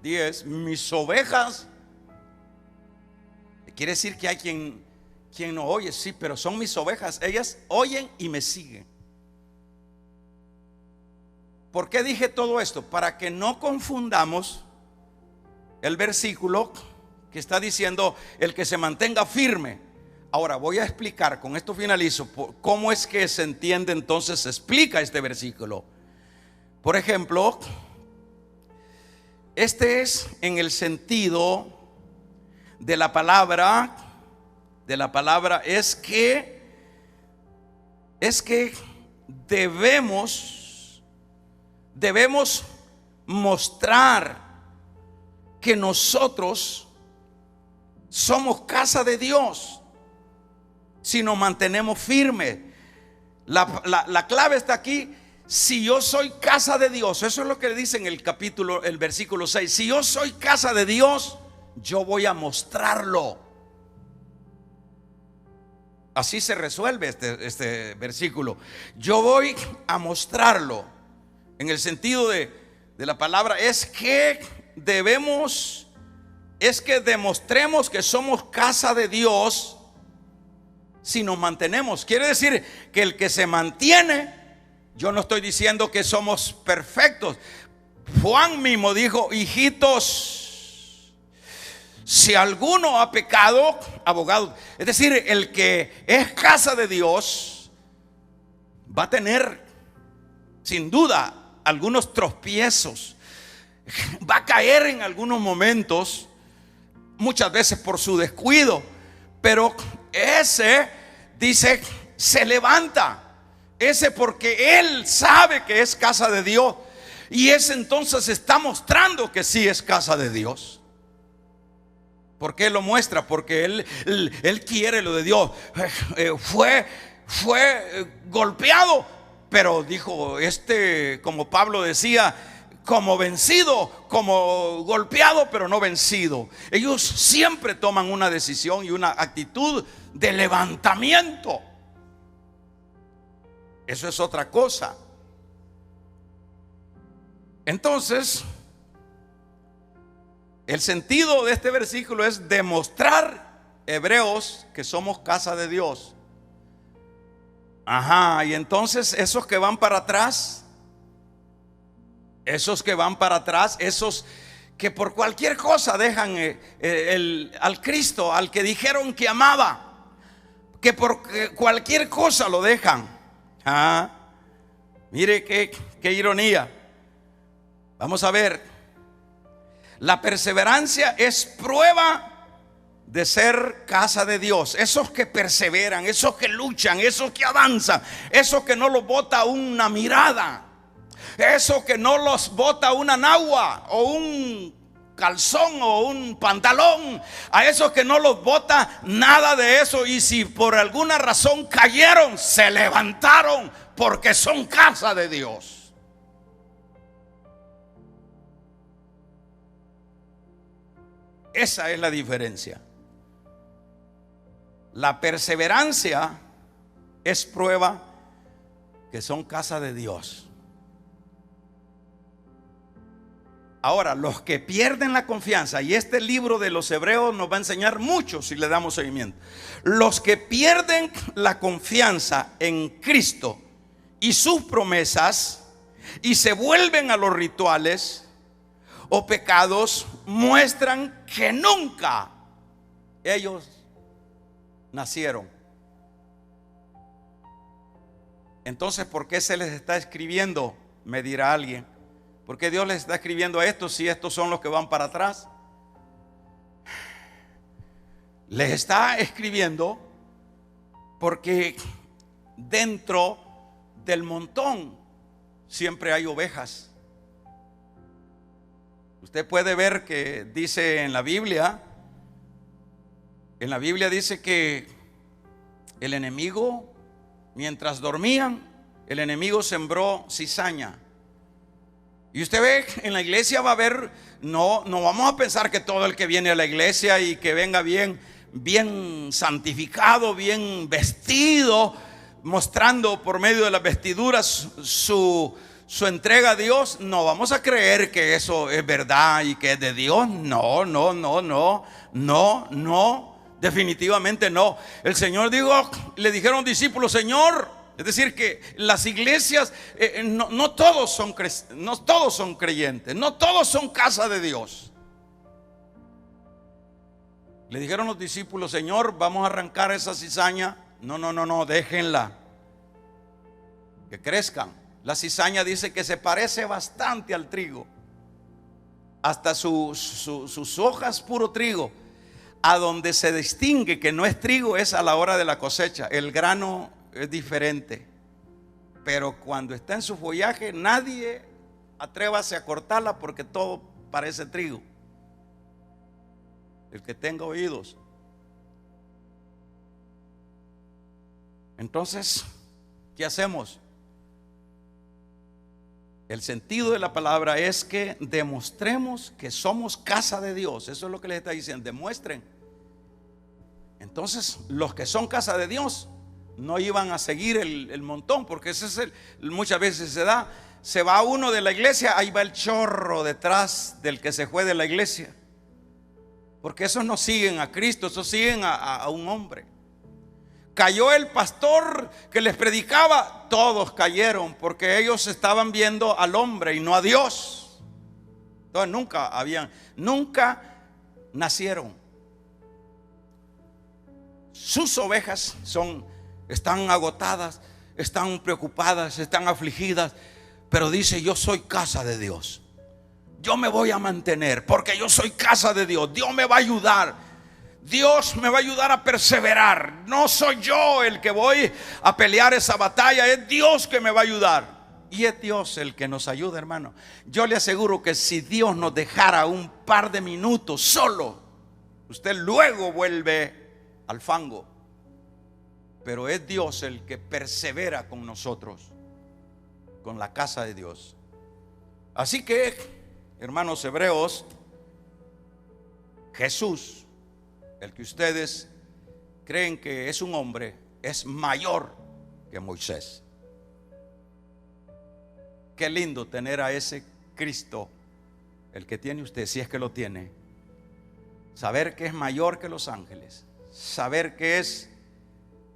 10, mis ovejas. Quiere decir que hay quien no oye, sí, pero son mis ovejas. Ellas oyen y me siguen. ¿Por qué dije todo esto? Para que no confundamos el versículo que está diciendo: el que se mantenga firme. Ahora voy a explicar, con esto finalizo, cómo es que se entiende, entonces se explica este versículo. Por ejemplo, este es en el sentido de la palabra es que debemos mostrar que nosotros somos casa de Dios si nos mantenemos firmes. La clave está aquí. Si yo soy casa de Dios, eso es lo que le dice en el versículo 6. Si yo soy casa de Dios, yo voy a mostrarlo. Así se resuelve este versículo. Yo voy a mostrarlo. En el sentido de la palabra es que demostremos que somos casa de Dios si nos mantenemos. Quiere decir que el que se mantiene, yo no estoy diciendo que somos perfectos. Juan mismo dijo: hijitos, si alguno ha pecado, abogado. Es decir, el que es casa de Dios va a tener sin duda algunos tropiezos, va a caer en algunos momentos, muchas veces por su descuido, pero ese dice se levanta, ese porque él sabe que es casa de Dios, y ese entonces está mostrando que sí es casa de Dios. ¿Por qué lo muestra? Porque él quiere lo de Dios. Fue golpeado, pero dijo, como Pablo decía, como vencido, como golpeado, pero no vencido. Ellos siempre toman una decisión y una actitud de levantamiento. Eso es otra cosa. Entonces, el sentido de este versículo es demostrar, hebreos, que somos casa de Dios. Y entonces esos que van para atrás, esos que por cualquier cosa dejan al Cristo, al que dijeron que amaba, que por cualquier cosa lo dejan. Mire qué ironía. Vamos a ver. La perseverancia es prueba de ser casa de Dios. Esos que perseveran, esos que luchan, esos que avanzan, esos que no los bota una mirada, esos que no los bota una nagua o un calzón o un pantalón, a esos que no los bota nada de eso, y si por alguna razón cayeron, se levantaron porque son casa de Dios. Esa es la diferencia. La perseverancia es prueba que son casa de Dios. Ahora, los que pierden la confianza, y este libro de los Hebreos nos va a enseñar mucho si le damos seguimiento. Los que pierden la confianza en Cristo y sus promesas y se vuelven a los rituales o pecados, muestran que nunca ellos nacieron. Entonces, ¿por qué se les está escribiendo? Me dirá alguien. ¿Por qué Dios les está escribiendo a estos si estos son los que van para atrás? Les está escribiendo porque dentro del montón siempre hay ovejas. Usted puede ver que dice en la Biblia dice que el enemigo, mientras dormían, el enemigo sembró cizaña. Y usted ve, en la iglesia va a haber, no vamos a pensar que todo el que viene a la iglesia y que venga bien santificado, bien vestido, mostrando por medio de las vestiduras su entrega a Dios, no vamos a creer que eso es verdad y que es de Dios. No, definitivamente no. El Señor dijo, le dijeron discípulos, Señor, es decir que las iglesias no todos son creyentes, no todos son casa de Dios. Le dijeron los discípulos: Señor, vamos a arrancar esa cizaña. No, déjenla, que crezcan. La cizaña dice que se parece bastante al trigo, hasta sus hojas puro trigo. A donde se distingue que no es trigo es a la hora de la cosecha. El grano es diferente, pero cuando está en su follaje, nadie atrévase a cortarla porque todo parece trigo. El que tenga oídos. Entonces, ¿qué hacemos? El sentido de la palabra es que demostremos que somos casa de Dios. Eso es lo que les está diciendo: demuestren. Entonces, los que son casa de Dios no iban a seguir el montón, porque ese es muchas veces se va uno de la iglesia, ahí va el chorro detrás del que se fue de la iglesia, porque esos no siguen a Cristo, esos siguen a un hombre. Cayó el pastor que les predicaba, todos cayeron, porque ellos estaban viendo al hombre y no a Dios. Entonces nunca nacieron. Sus ovejas están agotadas, están preocupadas, están afligidas, pero dice: yo soy casa de Dios, yo me voy a mantener porque yo soy casa de Dios. Dios me va a ayudar, Dios me va a ayudar a perseverar. No soy yo el que voy a pelear esa batalla, es Dios que me va a ayudar. Y es Dios el que nos ayuda, hermano. Yo le aseguro que si Dios nos dejara un par de minutos solo, usted luego vuelve al fango. Pero es Dios el que persevera con nosotros, con la casa de Dios. Así que, hermanos hebreos, Jesús, el que ustedes creen que es un hombre, es mayor que Moisés. Qué lindo tener a ese Cristo, el que tiene usted, si es que lo tiene. Saber que es mayor que los ángeles, saber que es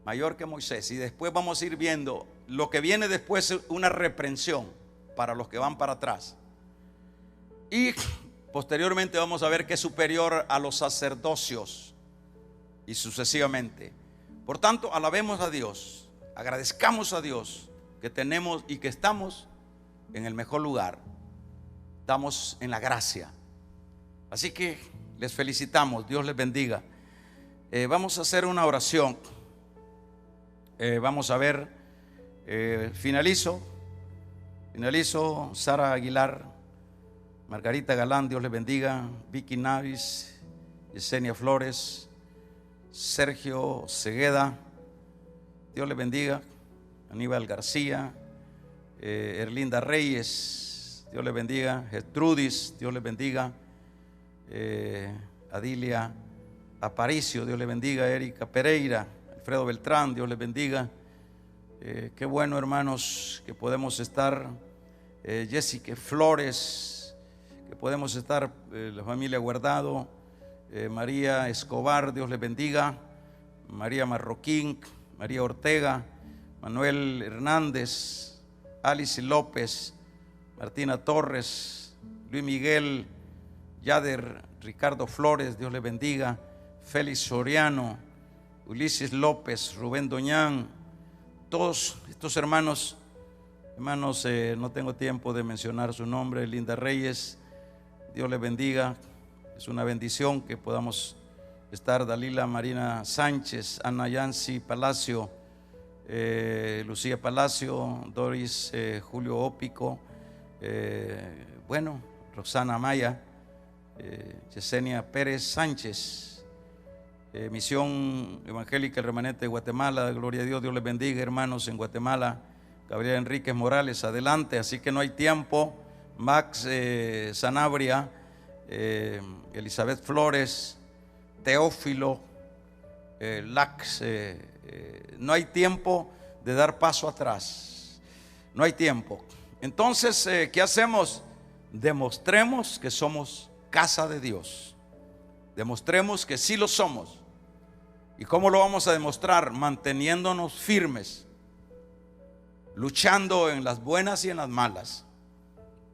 mayor que Moisés. Y después vamos a ir viendo lo que viene después, una reprensión para los que van para atrás. Y posteriormente vamos a ver que es superior a los sacerdocios y sucesivamente. Por tanto, alabemos a Dios, agradezcamos a Dios que tenemos y que estamos en el mejor lugar. Estamos en la gracia. Así que les felicitamos, Dios les bendiga. Vamos a hacer una oración. Vamos a ver, finalizo. Sara Aguilar, Margarita Galán, Dios les bendiga. Vicky Navis, Yesenia Flores, Sergio Cegueda, Dios les bendiga. Aníbal García, Erlinda Reyes, Dios les bendiga. Gertrudis, Dios les bendiga. Adilia Aparicio, Dios les bendiga. Erika Pereira, Alfredo Beltrán, Dios les bendiga. Qué bueno, hermanos, que podemos estar. Jessica Flores, que podemos estar. La familia Guardado, María Escobar, Dios les bendiga. María Marroquín, María Ortega, Manuel Hernández, Alice López, Martina Torres, Luis Miguel, Yader Ricardo Flores, Dios les bendiga. Félix Soriano, Ulises López, Rubén Doñán, todos estos hermanos, no tengo tiempo de mencionar su nombre. Linda Reyes, Dios les bendiga. Es una bendición que podamos estar. Dalila Marina Sánchez, Ana Yancy Palacio, Lucía Palacio, Doris Julio Ópico, Roxana Maya, Yesenia Pérez Sánchez, Misión Evangélica El Remanente de Guatemala. Gloria a Dios, Dios les bendiga, hermanos en Guatemala. Gabriel Enríquez Morales, adelante, así que no hay tiempo. Max Sanabria, Elizabeth Flores, Teófilo, Lax, no hay tiempo de dar paso atrás, no hay tiempo. Entonces, ¿qué hacemos? Demostremos que somos casa de Dios, demostremos que sí lo somos. ¿Y cómo lo vamos a demostrar? Manteniéndonos firmes, luchando en las buenas y en las malas.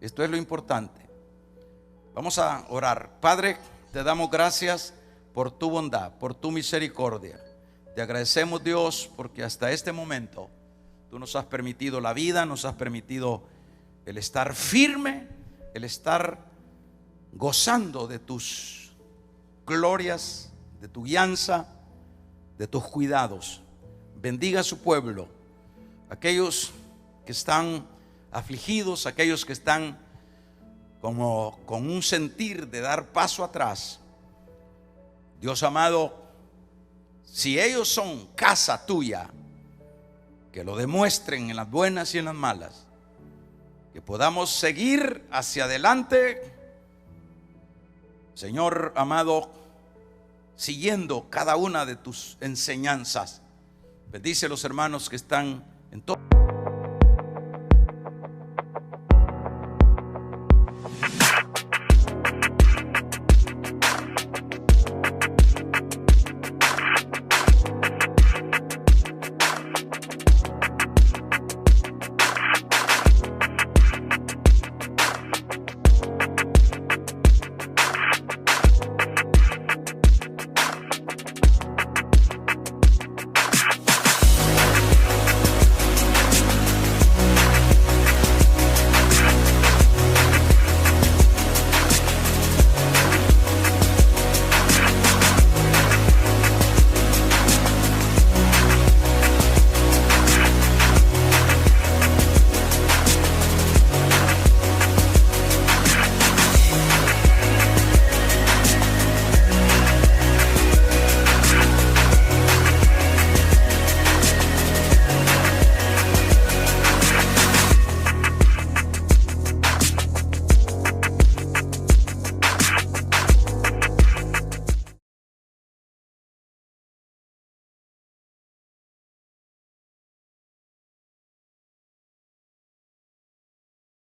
Esto es lo importante. Vamos a orar. Padre, te damos gracias por tu bondad, por tu misericordia. Te agradecemos, Dios, porque hasta este momento tú nos has permitido la vida, nos has permitido el estar firme, el estar gozando de tus glorias, de tu guianza, de tus cuidados. Bendiga a su pueblo, aquellos que están afligidos, aquellos que están como con un sentir de dar paso atrás. Dios amado, si ellos son casa tuya, que lo demuestren en las buenas y en las malas, que podamos seguir hacia adelante, Señor amado, siguiendo cada una de tus enseñanzas. Bendice a los hermanos que están en todo